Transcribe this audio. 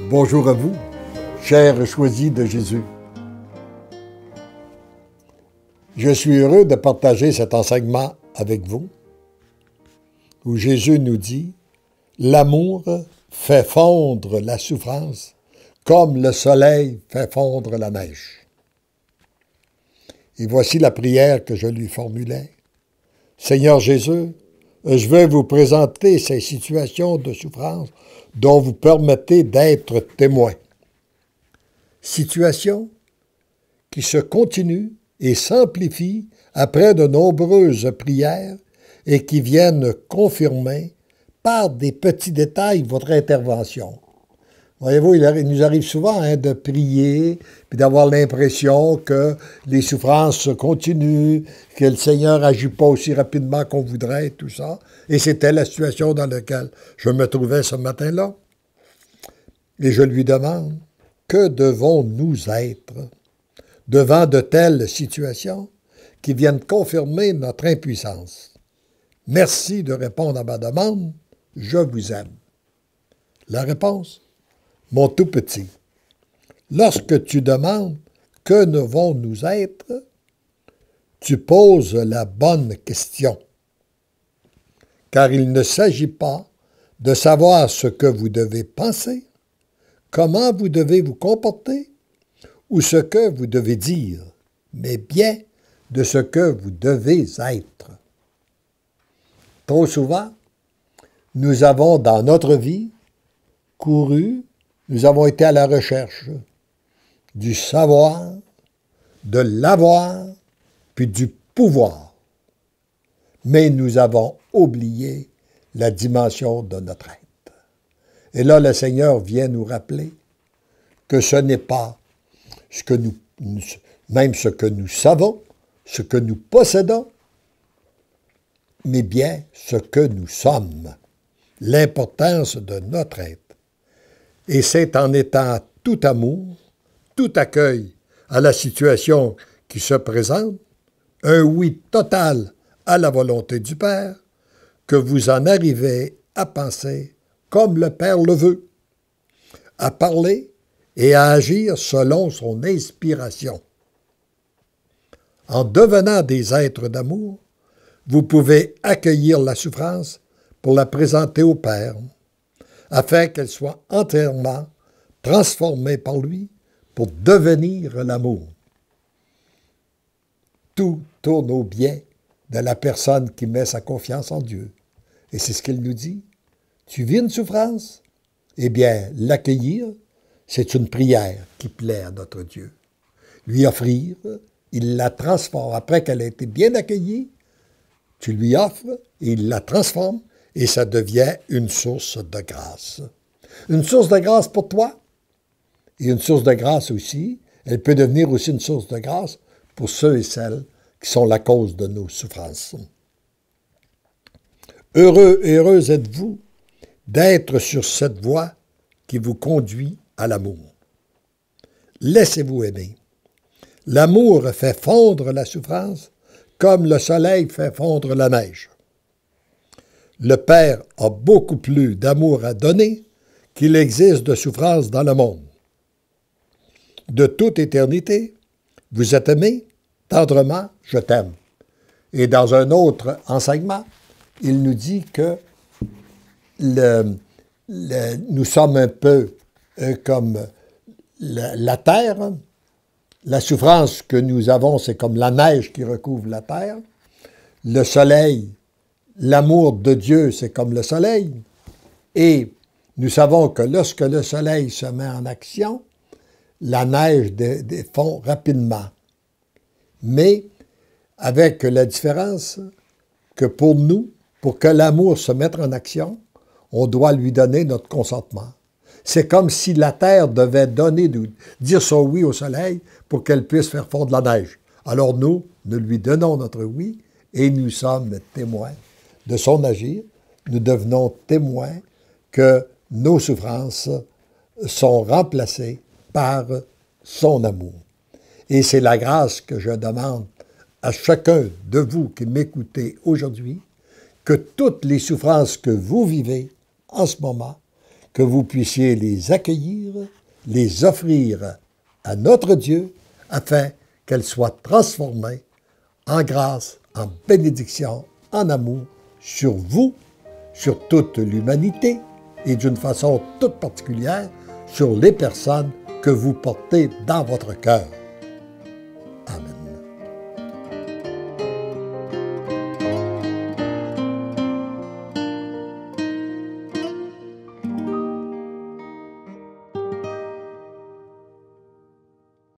Bonjour à vous, chers choisis de Jésus. Je suis heureux de partager cet enseignement avec vous, où Jésus nous dit « L'amour fait fondre la souffrance comme le soleil fait fondre la neige. » Et voici la prière que je lui formulais. « Seigneur Jésus, je vais vous présenter ces situations de souffrance dont vous permettez d'être témoin. Situations qui se continuent et s'amplifient après de nombreuses prières et qui viennent confirmer par des petits détails votre intervention. Voyez-vous, il nous arrive souvent de prier, puis d'avoir l'impression que les souffrances continuent, que le Seigneur n'agit pas aussi rapidement qu'on voudrait, tout ça. Et c'était la situation dans laquelle je me trouvais ce matin-là. Et je lui demande, que devons-nous être devant de telles situations qui viennent confirmer notre impuissance? Merci de répondre à ma demande, je vous aime. La réponse? Mon tout petit, lorsque tu demandes que devons-nous être, tu poses la bonne question. Car il ne s'agit pas de savoir ce que vous devez penser, comment vous devez vous comporter ou ce que vous devez dire, mais bien de ce que vous devez être. Trop souvent, nous avons dans notre vie couru. Nous avons été à la recherche du savoir, de l'avoir, puis du pouvoir. Mais nous avons oublié la dimension de notre être. Et là, le Seigneur vient nous rappeler que ce n'est pas même ce que nous savons, ce que nous possédons, mais bien ce que nous sommes, l'importance de notre être. Et c'est en étant tout amour, tout accueil à la situation qui se présente, un oui total à la volonté du Père, que vous en arrivez à penser comme le Père le veut, à parler et à agir selon son inspiration. En devenant des êtres d'amour, vous pouvez accueillir la souffrance pour la présenter au Père, afin qu'elle soit entièrement transformée par lui pour devenir l'amour. Tout tourne au bien de la personne qui met sa confiance en Dieu. Et c'est ce qu'il nous dit. Tu vis une souffrance? Eh bien, l'accueillir, c'est une prière qui plaît à notre Dieu. Lui offrir, il la transforme. Après qu'elle a été bien accueillie, tu lui offres et il la transforme. Et ça devient une source de grâce. Une source de grâce pour toi et une source de grâce aussi. Elle peut devenir aussi une source de grâce pour ceux et celles qui sont la cause de nos souffrances. Heureux et heureuse êtes-vous d'être sur cette voie qui vous conduit à l'amour. Laissez-vous aimer. L'amour fait fondre la souffrance comme le soleil fait fondre la neige. Le Père a beaucoup plus d'amour à donner qu'il existe de souffrance dans le monde. De toute éternité, vous êtes aimés, tendrement, je t'aime. Et dans un autre enseignement, il nous dit que nous sommes un peu comme la terre. La souffrance que nous avons, c'est comme la neige qui recouvre la terre. Le soleil, l'amour de Dieu, c'est comme le soleil. Et nous savons que lorsque le soleil se met en action, la neige fond rapidement. Mais avec la différence que pour nous, pour que l'amour se mette en action, on doit lui donner notre consentement. C'est comme si la terre devait dire son oui au soleil pour qu'elle puisse faire fondre la neige. Alors nous lui donnons notre oui et nous sommes témoins de son agir. Nous devenons témoins que nos souffrances sont remplacées par son amour. Et c'est la grâce que je demande à chacun de vous qui m'écoutez aujourd'hui, que toutes les souffrances que vous vivez en ce moment, que vous puissiez les accueillir, les offrir à notre Dieu, afin qu'elles soient transformées en grâce, en bénédiction, en amour sur vous, sur toute l'humanité et d'une façon toute particulière sur les personnes que vous portez dans votre cœur.